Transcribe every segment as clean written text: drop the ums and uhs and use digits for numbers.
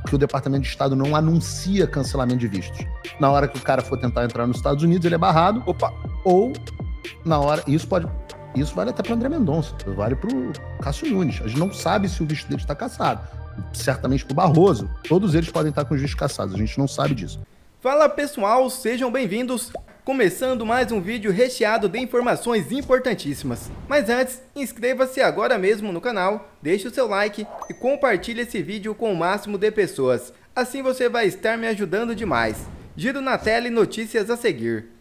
que o Departamento de Estado não anuncia cancelamento de vistos. Na hora que o cara for tentar entrar nos Estados Unidos, ele é barrado. Ou na hora... Isso vale até para o André Mendonça, vale para o Cássio Nunes. A gente não sabe se o visto dele está cassado. Certamente para o Barroso, todos eles podem estar com os vistos cassados. A gente não sabe disso. Fala pessoal, sejam bem-vindos. Começando mais um vídeo recheado de informações importantíssimas. Mas antes, inscreva-se agora mesmo no canal, deixe o seu like e compartilhe esse vídeo com o máximo de pessoas. Assim você vai estar me ajudando demais. Giro na tela e notícias a seguir.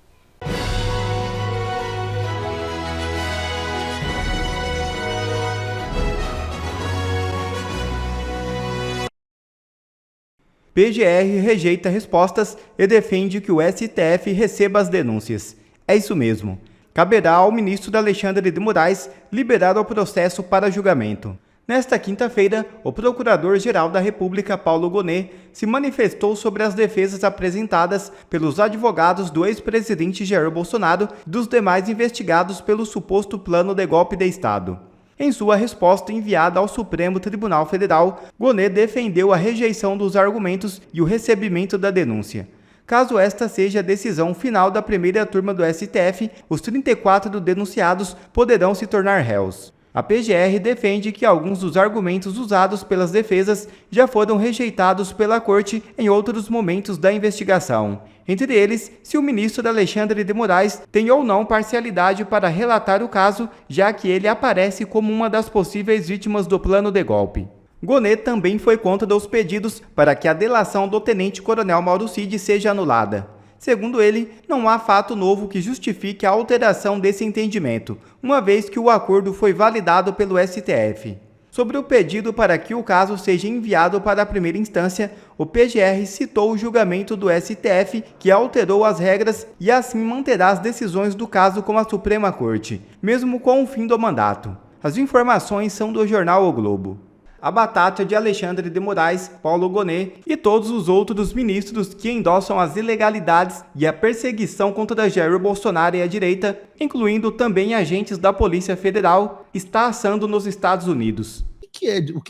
PGR rejeita respostas e defende que o STF receba as denúncias. É isso mesmo. Caberá ao ministro Alexandre de Moraes liberar o processo para julgamento. Nesta quinta-feira, o Procurador-Geral da República, Paulo Gonet, se manifestou sobre as defesas apresentadas pelos advogados do ex-presidente Jair Bolsonaro e dos demais investigados pelo suposto plano de golpe de Estado. Em sua resposta enviada ao Supremo Tribunal Federal, Gonet defendeu a rejeição dos argumentos e o recebimento da denúncia. Caso esta seja a decisão final da primeira turma do STF, os 34 denunciados poderão se tornar réus. A PGR defende que alguns dos argumentos usados pelas defesas já foram rejeitados pela Corte em outros momentos da investigação. Entre eles, se o ministro Alexandre de Moraes tem ou não parcialidade para relatar o caso, já que ele aparece como uma das possíveis vítimas do plano de golpe. Gonet também foi contra os pedidos para que a delação do tenente-coronel Mauro Cid seja anulada. Segundo ele, não há fato novo que justifique a alteração desse entendimento, uma vez que o acordo foi validado pelo STF. Sobre o pedido para que o caso seja enviado para a primeira instância, o PGR citou o julgamento do STF, que alterou as regras e assim manterá as decisões do caso com a Suprema Corte, mesmo com o fim do mandato. As informações são do jornal O Globo. A batata de Alexandre de Moraes, Paulo Gonet e todos os outros ministros que endossam as ilegalidades e a perseguição contra Jair Bolsonaro e a direita, incluindo também agentes da Polícia Federal, está assando nos Estados Unidos.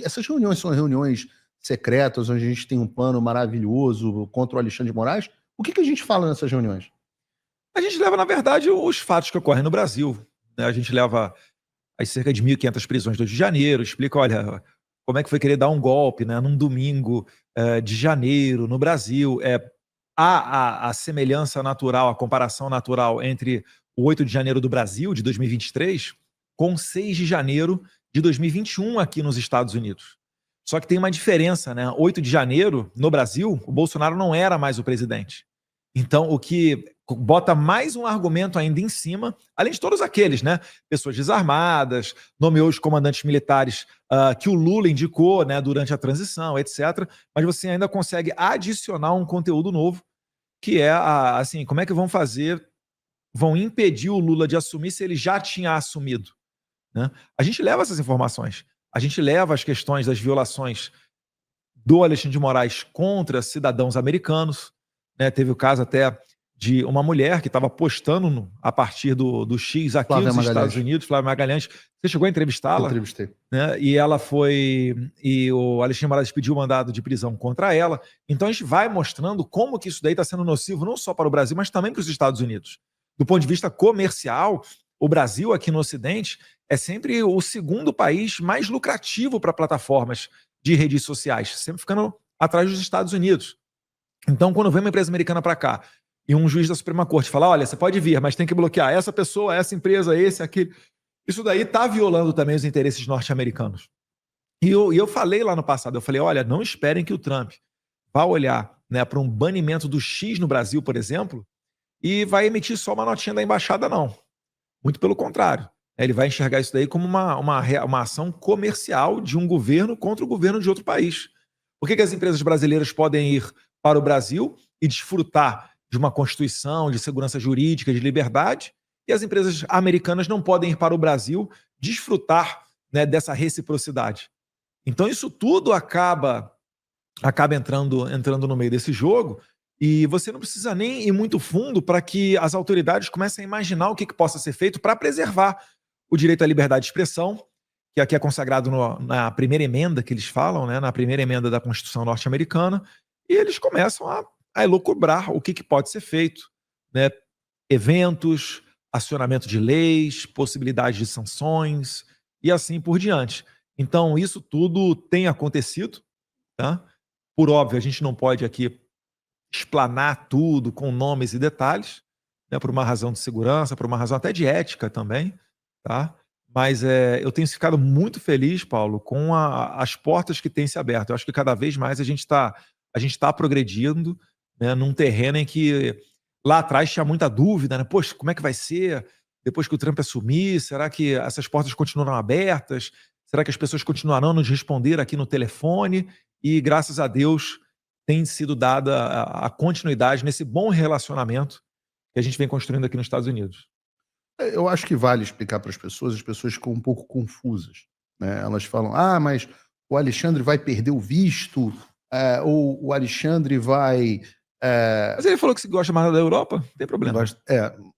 Essas reuniões são reuniões secretas, onde a gente tem um plano maravilhoso contra o Alexandre de Moraes? O que a gente fala nessas reuniões? A gente leva, na verdade, os fatos que ocorrem no Brasil, né? A gente leva as cerca de 1.500 prisões do Rio de Janeiro, explica, olha... como é que foi querer dar um golpe, né, num domingo de janeiro no Brasil. Há a semelhança natural, a comparação natural entre o 8 de janeiro do Brasil, de 2023, com 6 de janeiro de 2021 aqui nos Estados Unidos. Só que tem uma diferença, né? 8 de janeiro, no Brasil, o Bolsonaro não era mais o presidente. Então, o que bota mais um argumento ainda em cima, além de todos aqueles, né? Pessoas desarmadas, nomeou os comandantes militares que o Lula indicou, né, durante a transição, etc. Mas você ainda consegue adicionar um conteúdo novo, que é, assim, como é que vão fazer, vão impedir o Lula de assumir se ele já tinha assumido, né? A gente leva essas informações, a gente leva as questões das violações do Alexandre de Moraes contra cidadãos americanos, né? Teve o caso até de uma mulher que estava postando a partir do X aqui nos Estados Unidos, Flávia Magalhães. Você chegou a entrevistá-la? Entrevistei. Né? E ela foi... E o Alexandre de Moraes pediu mandado de prisão contra ela. Então a gente vai mostrando como que isso daí está sendo nocivo não só para o Brasil, mas também para os Estados Unidos. Do ponto de vista comercial, o Brasil aqui no Ocidente é sempre o segundo país mais lucrativo para plataformas de redes sociais, sempre ficando atrás dos Estados Unidos. Então, quando vem uma empresa americana para cá e um juiz da Suprema Corte fala, olha, você pode vir, mas tem que bloquear essa pessoa, essa empresa, esse, aquele... Isso daí está violando também os interesses norte-americanos. E eu falei lá no passado, eu falei, olha, não esperem que o Trump vá olhar, né, para um banimento do X no Brasil, por exemplo, e vai emitir só uma notinha da embaixada, não. Muito pelo contrário. Ele vai enxergar isso daí como uma ação comercial de um governo contra o governo de outro país. Por que as empresas brasileiras podem ir para o Brasil e desfrutar de uma Constituição, de segurança jurídica, de liberdade, e as empresas americanas não podem ir para o Brasil desfrutar, né, dessa reciprocidade? Então isso tudo acaba entrando no meio desse jogo, e você não precisa nem ir muito fundo para que as autoridades comecem a imaginar o que possa ser feito para preservar o direito à liberdade de expressão, que aqui é consagrado na primeira emenda que eles falam, né, na primeira emenda da Constituição norte-americana, e eles começam a elucubrar o que pode ser feito, né? Eventos, acionamento de leis, possibilidade de sanções e assim por diante. Então, isso tudo tem acontecido, tá? Por óbvio, a gente não pode aqui explanar tudo com nomes e detalhes, né, por uma razão de segurança, por uma razão até de ética também, tá? Mas eu tenho ficado muito feliz, Paulo, com as portas que têm se aberto. Eu acho que cada vez mais a gente está progredindo, né, num terreno em que lá atrás tinha muita dúvida, né? Poxa, como é que vai ser depois que o Trump assumir? Será que essas portas continuarão abertas? Será que as pessoas continuarão a nos responder aqui no telefone? E graças a Deus tem sido dada a continuidade nesse bom relacionamento que a gente vem construindo aqui nos Estados Unidos. Eu acho que vale explicar para as pessoas ficam um pouco confusas, né? Elas falam, mas o Alexandre vai perder o visto, ou o Alexandre vai... Mas ele falou que se gosta mais da Europa, não tem problema.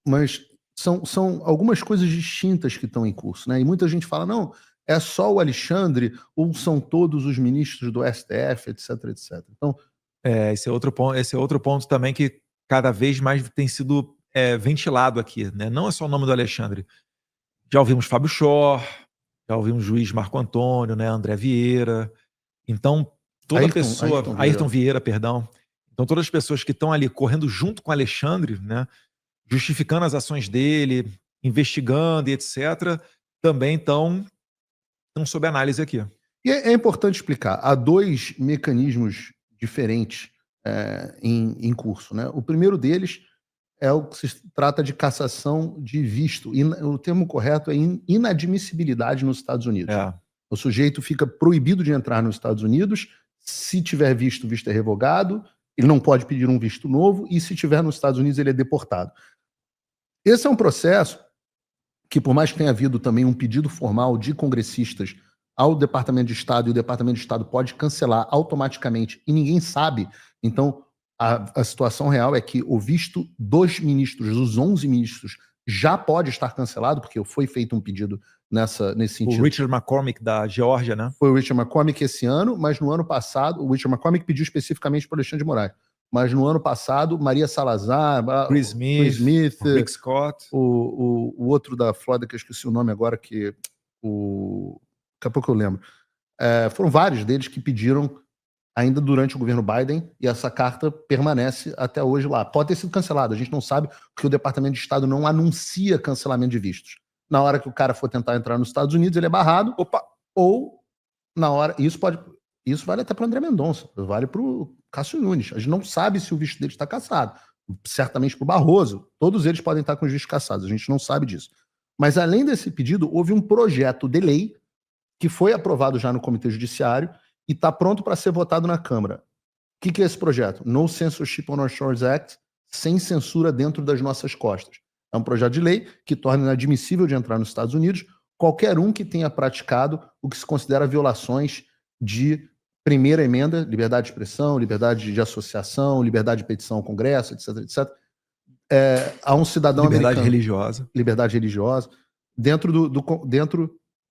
Mas são algumas coisas distintas que estão em curso, né? E muita gente fala, não, é só o Alexandre ou são todos os ministros do STF, etc, etc. Então, esse é outro ponto também que cada vez mais tem sido ventilado aqui, né? Não é só o nome do Alexandre. Já ouvimos Fábio Chor, já ouvimos o juiz Marco Antônio, né? André Vieira. Então, Ayrton Vieira, perdão. Então, todas as pessoas que estão ali correndo junto com o Alexandre, né? Justificando as ações dele, investigando e etc., também estão sob análise aqui. E é importante explicar, há dois mecanismos diferentes em curso, né? O primeiro deles é o que se trata de cassação de visto. O termo correto é inadmissibilidade nos Estados Unidos. O sujeito fica proibido de entrar nos Estados Unidos. Se tiver visto, o visto é revogado. Ele não pode pedir um visto novo. E se tiver nos Estados Unidos, ele é deportado. Esse é um processo que, por mais que tenha havido também um pedido formal de congressistas ao Departamento de Estado, e o Departamento de Estado pode cancelar automaticamente e ninguém sabe. Então, a situação real é que o visto dos 11 ministros, já pode estar cancelado, porque foi feito um pedido nesse sentido. O Richard McCormick, da Geórgia, né? Foi o Richard McCormick esse ano, mas no ano passado, o Richard McCormick pediu especificamente para o Alexandre de Moraes. Mas no ano passado, Maria Salazar, Chris Smith, o Rick Scott, o outro da Flórida, que eu esqueci o nome agora, daqui a pouco eu lembro. Foram vários deles que pediram ainda durante o governo Biden, e essa carta permanece até hoje lá. Pode ter sido cancelada, a gente não sabe, porque o Departamento de Estado não anuncia cancelamento de vistos. Na hora que o cara for tentar entrar nos Estados Unidos, ele é barrado, ou na hora... Isso vale até para o André Mendonça, vale para o Cássio Nunes. A gente não sabe se o visto dele está cassado. Certamente para o Barroso, todos eles podem estar com os vistos cassados, a gente não sabe disso. Mas além desse pedido, houve um projeto de lei que foi aprovado já no Comitê Judiciário e está pronto para ser votado na Câmara. O que é esse projeto? No Censorship on Our Shores Act, sem censura dentro das nossas costas. É um projeto de lei que torna inadmissível de entrar nos Estados Unidos qualquer um que tenha praticado o que se considera violações de primeira emenda, liberdade de expressão, liberdade de associação, liberdade de petição ao Congresso, etc, etc. Há um cidadão liberdade americano... Liberdade religiosa. Dentro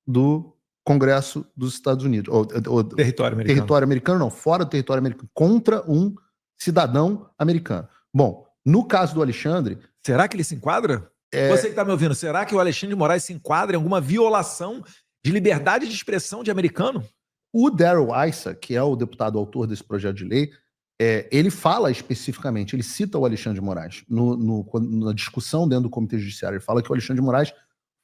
do Congresso dos Estados Unidos. Território americano. Território americano, não. Fora do território americano. Contra um cidadão americano. Bom, no caso do Alexandre... Será que ele se enquadra? Você que está me ouvindo, será que o Alexandre de Moraes se enquadra em alguma violação de liberdade de expressão de americano? O Darrell Issa, que é o deputado autor desse projeto de lei, ele fala especificamente, ele cita o Alexandre de Moraes na discussão dentro do Comitê Judiciário. Ele fala que o Alexandre de Moraes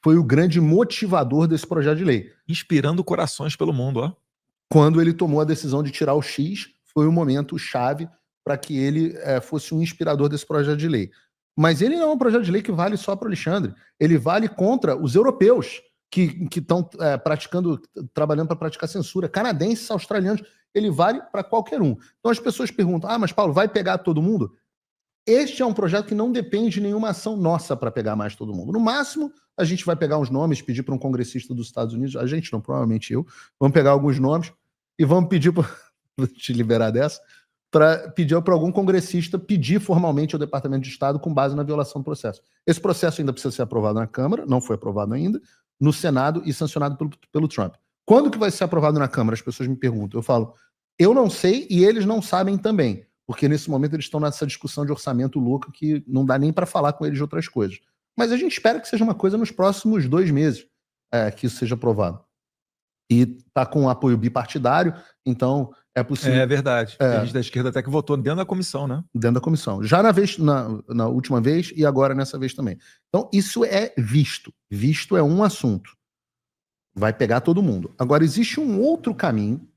foi o grande motivador desse projeto de lei. Inspirando corações pelo mundo, ó. Quando ele tomou a decisão de tirar o X, foi o momento chave para que ele fosse um inspirador desse projeto de lei. Mas ele não é um projeto de lei que vale só para o Alexandre. Ele vale contra os europeus que estão trabalhando para praticar censura, canadenses, australianos. Ele vale para qualquer um. Então as pessoas perguntam, mas Paulo, vai pegar todo mundo? Este é um projeto que não depende de nenhuma ação nossa para pegar mais todo mundo. No máximo, a gente vai pegar uns nomes, pedir para um congressista dos Estados Unidos, a gente não, provavelmente eu, vamos pegar alguns nomes e vamos pedir para te liberar dessa, para pedir para algum congressista pedir formalmente ao Departamento de Estado com base na violação do processo. Esse processo ainda precisa ser aprovado na Câmara, não foi aprovado ainda, no Senado e sancionado pelo Trump. Quando que vai ser aprovado na Câmara? As pessoas me perguntam. Eu falo, eu não sei e eles não sabem também, porque nesse momento eles estão nessa discussão de orçamento louco que não dá nem para falar com eles de outras coisas. Mas a gente espera que seja uma coisa nos próximos 2 meses que isso seja aprovado. E está com apoio bipartidário, então é possível... É verdade. Tem gente da esquerda até que votou dentro da comissão, né? Dentro da comissão. Já na última vez e agora nessa vez também. Então isso é visto. Visto é um assunto. Vai pegar todo mundo. Agora existe um outro caminho,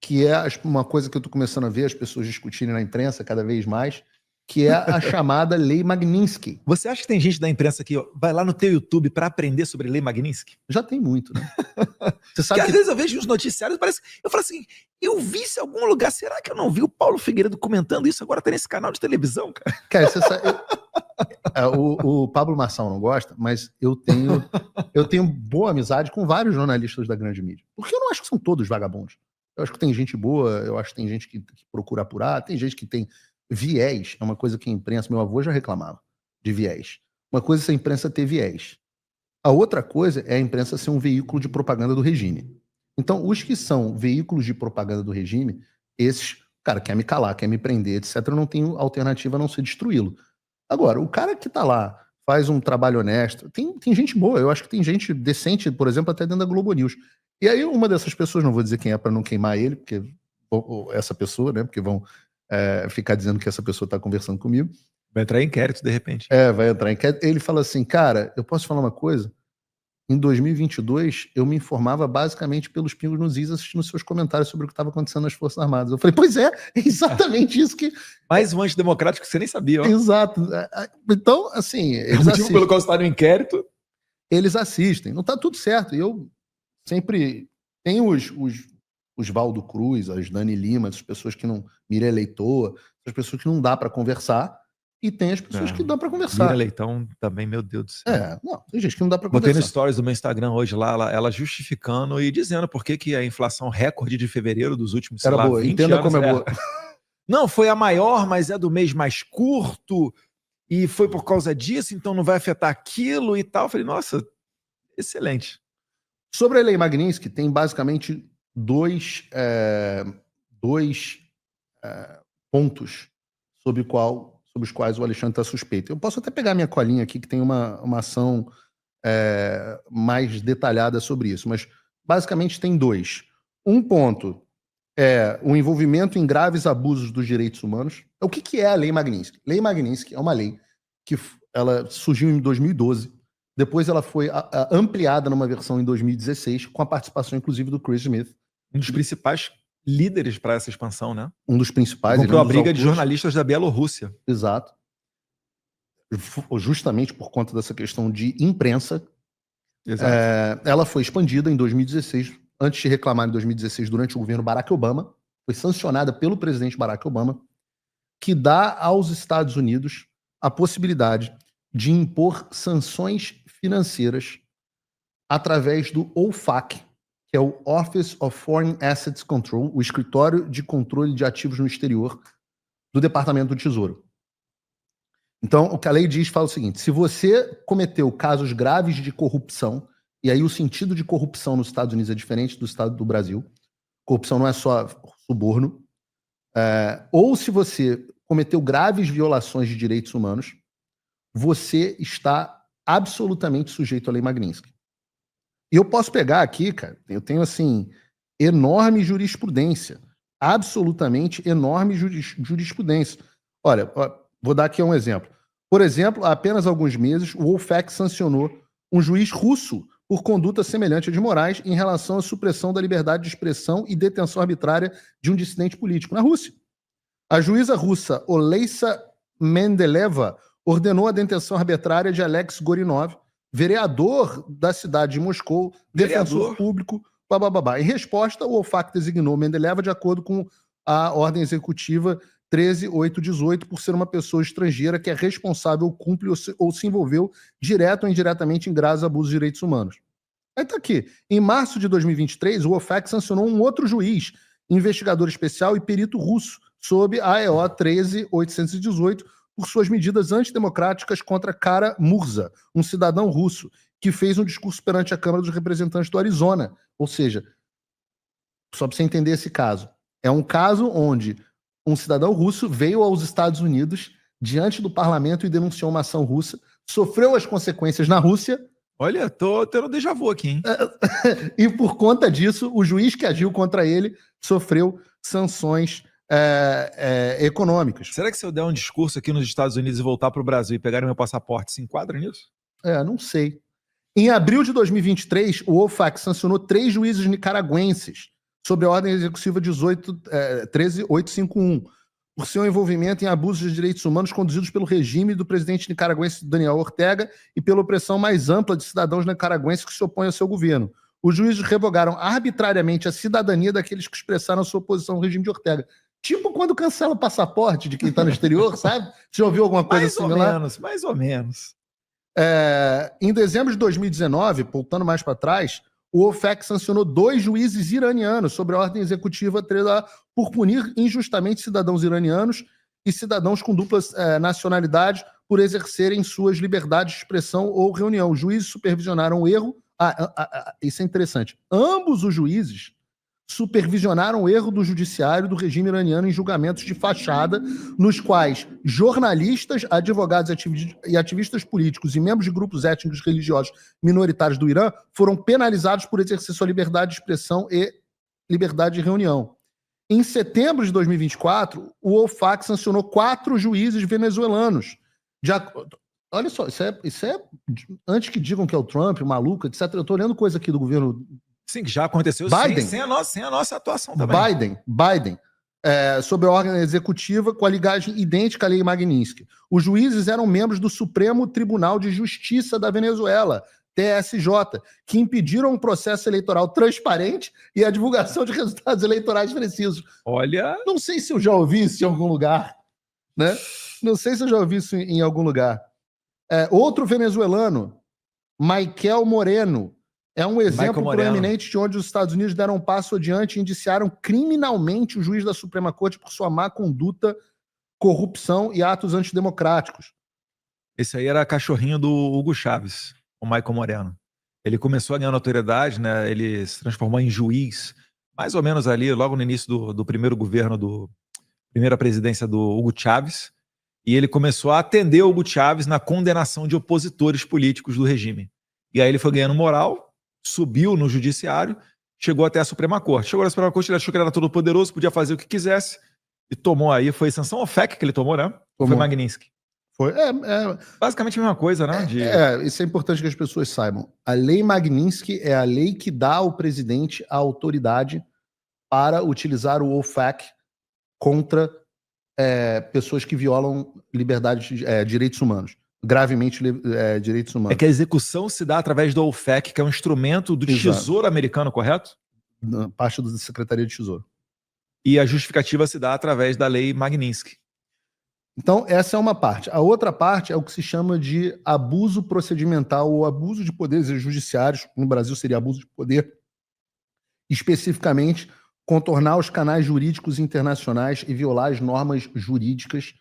que é uma coisa que eu estou começando a ver as pessoas discutirem na imprensa cada vez mais, que é a chamada Lei Magnitsky. Você acha que tem gente da imprensa que vai lá no teu YouTube para aprender sobre Lei Magnitsky? Já tem muito, né? Você sabe Porque às vezes eu vejo uns noticiários, parece, eu falo assim, eu vi isso em algum lugar, será que eu não vi o Paulo Figueiredo comentando isso agora tá nesse canal de televisão, cara? Cara, você sabe, o Pablo Marçal não gosta, mas eu tenho boa amizade com vários jornalistas da grande mídia. Porque eu não acho que são todos vagabundos. Eu acho que tem gente boa, eu acho que tem gente que procura apurar, tem gente que tem viés, é uma coisa que a imprensa, meu avô já reclamava de viés. Uma coisa é a imprensa ter viés. A outra coisa é a imprensa ser um veículo de propaganda do regime. Então, os que são veículos de propaganda do regime, esses, cara, quer me calar, quer me prender, etc., eu não tenho alternativa a não ser destruí-lo. Agora, o cara que tá lá, faz um trabalho honesto, tem gente boa, eu acho que tem gente decente, por exemplo, até dentro da Globo News. E aí uma dessas pessoas, não vou dizer quem é para não queimar ele, porque essa pessoa, né, porque vão ficar dizendo que essa pessoa tá conversando comigo. Vai entrar em inquérito, de repente. Vai entrar em inquérito. Ele fala assim, cara, eu posso falar uma coisa? Em 2022, eu me informava basicamente pelos pingos nos is, assistindo seus comentários sobre o que estava acontecendo nas Forças Armadas. Eu falei, pois é exatamente isso que... Mais um antidemocrático que você nem sabia, ó. Exato. Então, assim... É o motivo pelo qual você está no inquérito. Eles assistem. Não tá tudo certo. E eu sempre... Tem os Valdo Cruz, as Dani Lima, as pessoas que não... Mira Leitoa, as pessoas que não dá para conversar. E tem as pessoas que dá pra conversar. Mira Leitão também, meu Deus do céu. Não, tem gente que não dá pra conversar. Botei no stories do meu Instagram hoje lá, ela justificando e dizendo por que a inflação recorde de fevereiro dos últimos, sei lá, 20 Entenda anos. Como é boa. Não, foi a maior, mas é do mês mais curto e foi por causa disso, então não vai afetar aquilo e tal. Eu falei, nossa, excelente. Sobre a Lei Magnitsky, tem basicamente dois pontos sobre os quais o Alexandre está suspeito. Eu posso até pegar minha colinha aqui, que tem uma ação mais detalhada sobre isso, mas basicamente tem dois. Um ponto é o envolvimento em graves abusos dos direitos humanos. O que é a Lei Magnitsky? Lei Magnitsky é uma lei que ela surgiu em 2012, depois ela foi ampliada numa versão em 2016, com a participação inclusive do Chris Smith. Um dos principais líderes para essa expansão, né? Um dos principais. Comprou a briga de jornalistas da Bielorrússia. Exato. Justamente por conta dessa questão de imprensa. Exato. Ela foi expandida em 2016, antes de reclamar em 2016, durante o governo Barack Obama, foi sancionada pelo presidente Barack Obama, que dá aos Estados Unidos a possibilidade de impor sanções financeiras através do OFAC, que é o Office of Foreign Assets Control, o Escritório de Controle de Ativos no Exterior do Departamento do Tesouro. Então, o que a lei diz fala o seguinte, se você cometeu casos graves de corrupção, e aí o sentido de corrupção nos Estados Unidos é diferente do estado do Brasil, corrupção não é só suborno, ou se você cometeu graves violações de direitos humanos, você está absolutamente sujeito à Lei Magnitsky. E eu posso pegar aqui, cara, eu tenho, assim, enorme jurisprudência, absolutamente enorme jurisprudência. Olha, vou dar aqui um exemplo. Por exemplo, há apenas alguns meses, o OFAC sancionou um juiz russo por conduta semelhante a de Moraes em relação à supressão da liberdade de expressão e detenção arbitrária de um dissidente político na Rússia. A juíza russa Olesia Mendeleva ordenou a detenção arbitrária de Alex Gorinov, vereador da cidade de Moscou, defensor público, bababá. Em resposta, o OFAC designou Mendeleva de acordo com a ordem executiva 13.818 por ser uma pessoa estrangeira que é responsável, cumpre ou se envolveu direto ou indiretamente em graves abusos de direitos humanos. Aí tá aqui. Em março de 2023, o OFAC sancionou um outro juiz, investigador especial e perito russo, sob a EO 13.818, por suas medidas antidemocráticas contra Kara Murza, um cidadão russo, que fez um discurso perante a Câmara dos Representantes do Arizona. Ou seja, só para você entender esse caso, é um caso onde um cidadão russo veio aos Estados Unidos diante do parlamento e denunciou uma ação russa, sofreu as consequências na Rússia. Olha, tô tendo déjà vu aqui, hein? E por conta disso, o juiz que agiu contra ele sofreu sanções econômicas. Será que se eu der um discurso aqui nos Estados Unidos e voltar para o Brasil e pegar meu passaporte, se enquadra nisso? Não sei. Em abril de 2023, o OFAC sancionou 3 juízes nicaragüenses sob a ordem executiva 13851, por seu envolvimento em abusos de direitos humanos conduzidos pelo regime do presidente nicaragüense Daniel Ortega e pela opressão mais ampla de cidadãos nicaragüenses que se opõem ao seu governo. Os juízes revogaram arbitrariamente a cidadania daqueles que expressaram sua oposição ao regime de Ortega. Tipo quando cancela o passaporte de quem está no exterior, sabe? Você já ouviu alguma coisa similar? Mais ou menos. Em dezembro de 2019, voltando mais para trás, o OFAC sancionou 2 juízes iranianos sobre a ordem executiva por punir injustamente cidadãos iranianos e cidadãos com dupla nacionalidade por exercerem suas liberdades de expressão ou reunião. Os juízes supervisionaram o erro. Isso é interessante. Ambos os juízes supervisionaram o erro do judiciário do regime iraniano em julgamentos de fachada, nos quais jornalistas, advogados e ativistas políticos e membros de grupos étnicos e religiosos minoritários do Irã foram penalizados por exercer sua liberdade de expressão e liberdade de reunião. Em setembro de 2024, o OFAC sancionou 4 juízes venezuelanos. Olha só, isso é antes que digam que é o Trump, o maluco, etc. Eu estou lendo coisa aqui do governo. Sim, que já aconteceu sem a nossa atuação também. Biden, sob a ordem executiva com a ligagem idêntica à Lei Magnitsky. Os juízes eram membros do Supremo Tribunal de Justiça da Venezuela, TSJ, que impediram um processo eleitoral transparente e a divulgação de resultados eleitorais precisos. Olha... Não sei se eu já ouvi isso em algum lugar, né? Não sei se eu já ouvi isso em algum lugar. Outro venezuelano, Michael Moreno, é um exemplo proeminente de onde os Estados Unidos deram um passo adiante e indiciaram criminalmente o juiz da Suprema Corte por sua má conduta, corrupção e atos antidemocráticos. Esse aí era cachorrinho do Hugo Chávez, o Michael Moreno. Ele começou a ganhar notoriedade, né? Ele se transformou em juiz, mais ou menos ali, logo no início do primeiro governo, primeira presidência do Hugo Chávez, e ele começou a atender o Hugo Chávez na condenação de opositores políticos do regime. E aí ele foi ganhando moral, subiu no judiciário, chegou até a Suprema Corte. Chegou na Suprema Corte, ele achou que ele era todo poderoso, podia fazer o que quisesse, e tomou aí, foi sanção OFAC que ele tomou, né? Ou foi Magnitsky? Foi, basicamente a mesma coisa, né? Isso é importante que as pessoas saibam. A Lei Magnitsky é a lei que dá ao presidente a autoridade para utilizar o OFAC contra pessoas que violam direitos humanos. Gravemente direitos humanos. É que a execução se dá através do OFAC, que é um instrumento do Tesouro americano, correto? Parte da Secretaria de Tesouro. E a justificativa se dá através da Lei Magnitsky. Então, essa é uma parte. A outra parte é o que se chama de abuso procedimental ou abuso de poderes judiciários. No Brasil seria abuso de poder. Especificamente, contornar os canais jurídicos internacionais e violar as normas jurídicas,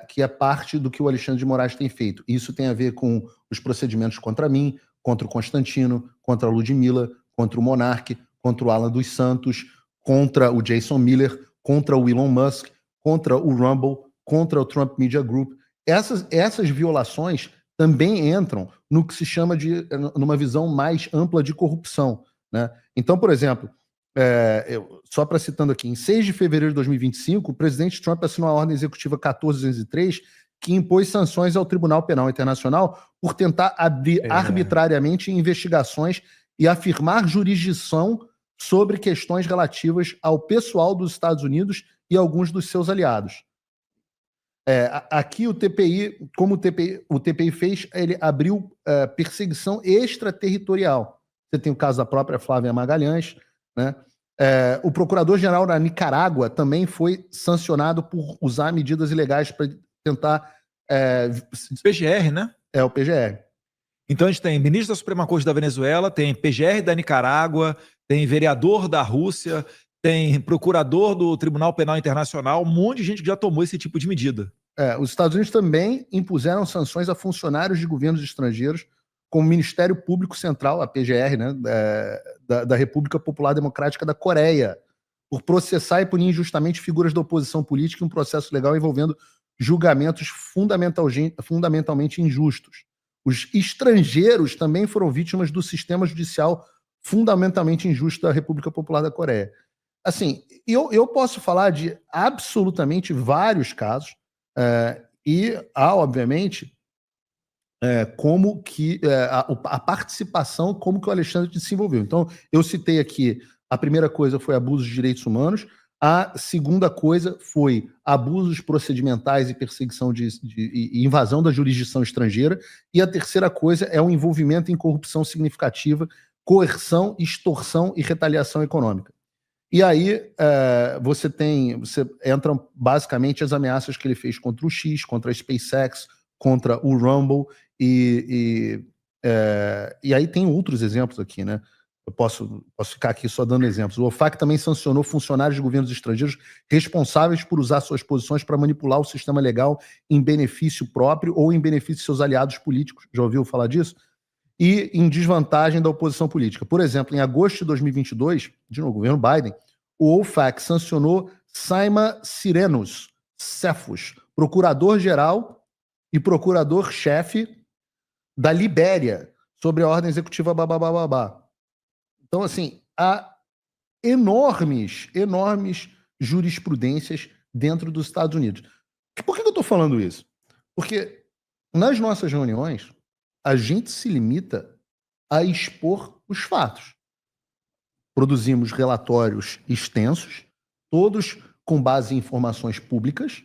que é parte do que o Alexandre de Moraes tem feito. Isso tem a ver com os procedimentos contra mim, contra o Constantino, contra a Ludmilla, contra o Monark, contra o Alan dos Santos, contra o Jason Miller, contra o Elon Musk, contra o Rumble, contra o Trump Media Group. Essas violações também entram no que se chama de numa visão mais ampla de corrupção, né? Então, por exemplo, só para citando aqui, em 6 de fevereiro de 2025, o presidente Trump assinou a ordem executiva 14203, que impôs sanções ao Tribunal Penal Internacional por tentar abrir arbitrariamente investigações e afirmar jurisdição sobre questões relativas ao pessoal dos Estados Unidos e alguns dos seus aliados. Aqui o TPI, como o TPI fez, ele abriu perseguição extraterritorial. Você tem o caso da própria Flávia Magalhães, né? O procurador-geral da Nicarágua também foi sancionado por usar medidas ilegais para tentar... PGR, né? O PGR. Então a gente tem ministro da Suprema Corte da Venezuela, tem PGR da Nicarágua, tem vereador da Rússia, tem procurador do Tribunal Penal Internacional, um monte de gente que já tomou esse tipo de medida. Os Estados Unidos também impuseram sanções a funcionários de governos estrangeiros como Ministério Público Central, a PGR, né, da República Popular Democrática da Coreia, por processar e punir injustamente figuras da oposição política em um processo legal envolvendo julgamentos fundamentalmente injustos. Os estrangeiros também foram vítimas do sistema judicial fundamentalmente injusto da República Popular da Coreia. Assim, eu posso falar de absolutamente vários casos, e há, obviamente, como que a participação, como que o Alexandre se envolveu. Então, eu citei aqui, a primeira coisa foi abuso de direitos humanos, a segunda coisa foi abusos procedimentais e perseguição e invasão da jurisdição estrangeira, e a terceira coisa é o envolvimento em corrupção significativa, coerção, extorsão e retaliação econômica. E aí você entram basicamente as ameaças que ele fez contra o X, contra a SpaceX, contra o Rumble, e aí tem outros exemplos aqui, né? Eu posso ficar aqui só dando exemplos. O OFAC também sancionou funcionários de governos estrangeiros responsáveis por usar suas posições para manipular o sistema legal em benefício próprio ou em benefício de seus aliados políticos. Já ouviu falar disso? E em desvantagem da oposição política. Por exemplo, em agosto de 2022, de novo, governo Biden, o OFAC sancionou Saima Sirenos Cephus, procurador-geral e procurador-chefe da Libéria, sobre a ordem executiva babá. Então, assim, há enormes jurisprudências dentro dos Estados Unidos. Por que eu estou falando isso? Porque nas nossas reuniões, a gente se limita a expor os fatos. Produzimos relatórios extensos, todos com base em informações públicas.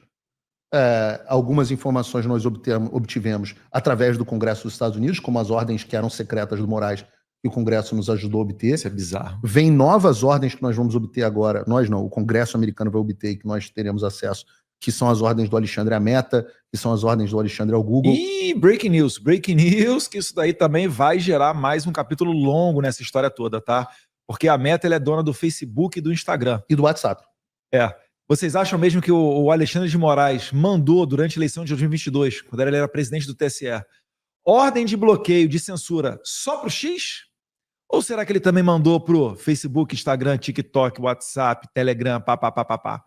Algumas informações nós obtivemos através do Congresso dos Estados Unidos, como as ordens que eram secretas do Moraes, que o Congresso nos ajudou a obter. Isso é bizarro. Vem novas ordens que nós vamos obter agora. Nós não, o Congresso americano vai obter e que nós teremos acesso, que são as ordens do Alexandre à Meta, que são as ordens do Alexandre ao Google. E breaking news, que isso daí também vai gerar mais um capítulo longo nessa história toda, tá? Porque a Meta ela é dona do Facebook e do Instagram. E do WhatsApp. Vocês acham mesmo que o Alexandre de Moraes mandou, durante a eleição de 2022, quando ele era presidente do TSE, ordem de bloqueio, de censura só pro X? Ou será que ele também mandou pro Facebook, Instagram, TikTok, WhatsApp, Telegram, papapá?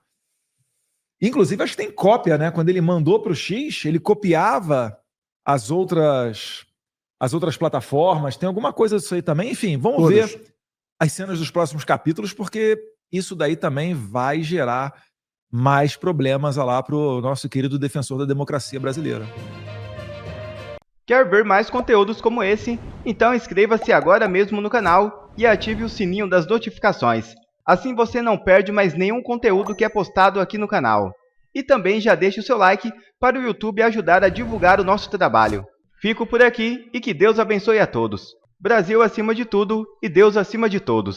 Inclusive, acho que tem cópia, né? Quando ele mandou pro X, ele copiava as outras plataformas. Tem alguma coisa disso aí também? Enfim, vamos ver as cenas dos próximos capítulos, porque isso daí também vai gerar mais problemas lá pro nosso querido defensor da democracia brasileira. Quer ver mais conteúdos como esse? Então inscreva-se agora mesmo no canal e ative o sininho das notificações. Assim você não perde mais nenhum conteúdo que é postado aqui no canal. E também já deixe o seu like para o YouTube ajudar a divulgar o nosso trabalho. Fico por aqui e que Deus abençoe a todos. Brasil acima de tudo e Deus acima de todos.